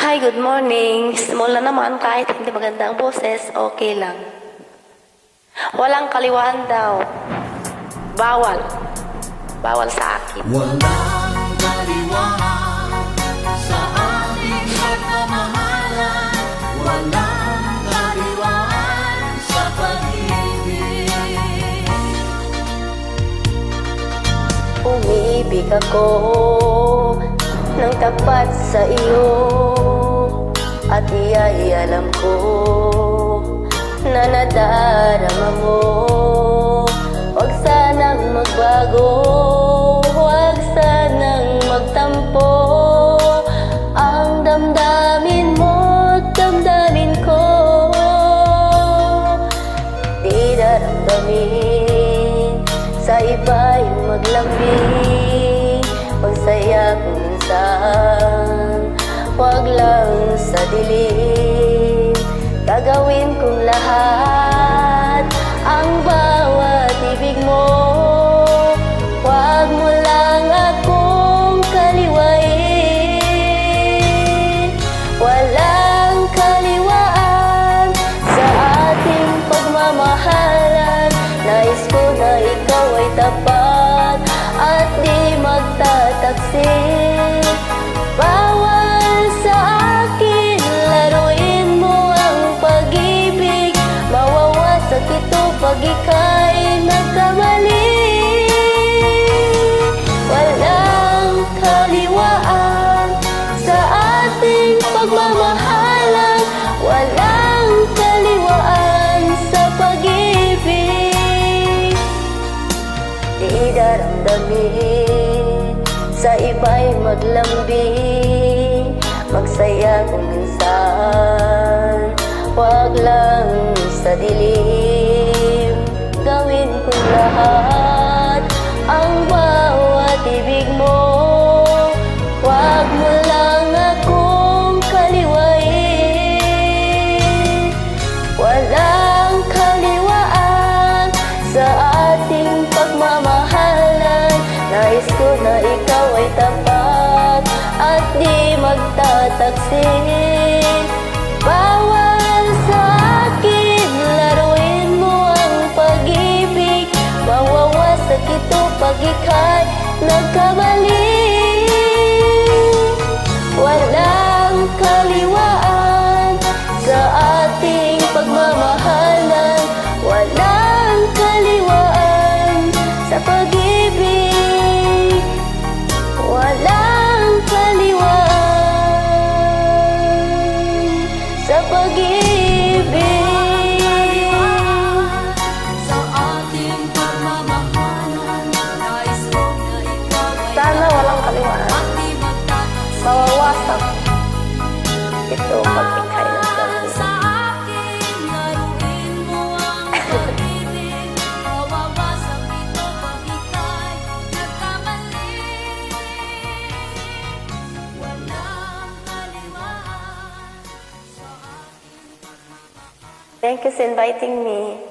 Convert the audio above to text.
Hi, good morning. Small na naman, kahit hindi maganda ang boses, okay lang. Walang kaliwaan daw. Bawal. Bawal sa akin. Walang kaliwaan sa ating pagmamahalan. Walang kaliwaan sa pag-ibig. Umibig ako ng tapat sa iyo, at iya'y alam ko na nadarama mo. Huwag sanang magbago, huwag sanang magtampo. Ang damdamin mo't damdamin ko, di daramdamin sa iba'y maglambing. Magsaya kung minsan, huwag lang sa dilim. Gagawin kong lahat, ang bawat ibig mo. Huwag mo lang akong kaliwain. Walang kaliwaan sa ating pagmamahalan. Nais ko na ikaw ay tapat at di magtataksil. Bawal sa akin laruin mo ang pag-ibig. Mawawasak ito pag ika'y nagkamali. Walang kaliwaan sa ating pagmamahalan. Walang kaliwaan sa pag-ibig. Di daramdamin sa iba'y maglambing. Magsaya kung minsan, huwag lang sa dilim. Gawin kong lahat, ang bawat ibig mo. Huwag mo lang akong kaliwain. Walang kaliwaan sa ating pagmamahalan. Nais ko na ikaw ay tapat at di magtataksil. Bawal sa akin laruin mo ang pag-ibig. Mawawasak ito pag ika'y nagkamali. Walang kaliwaan sa ating pagmamahalan. Walang kaliwaan sa pag-ibig. Walang kaliwaan sa pag-ibig. Sa ating pagmamahalan. Nais ko na ikaw ay Sana walang kaliwaan. at di magtataksil. Mawawasak ito pag ika'y nagkamali. Sa akin laruin mo ang pag-ibig. Mawawasak ito pag ika'y nagkamali. Walang kaliwaan sa ating pagmamahalan. Thank you for inviting me.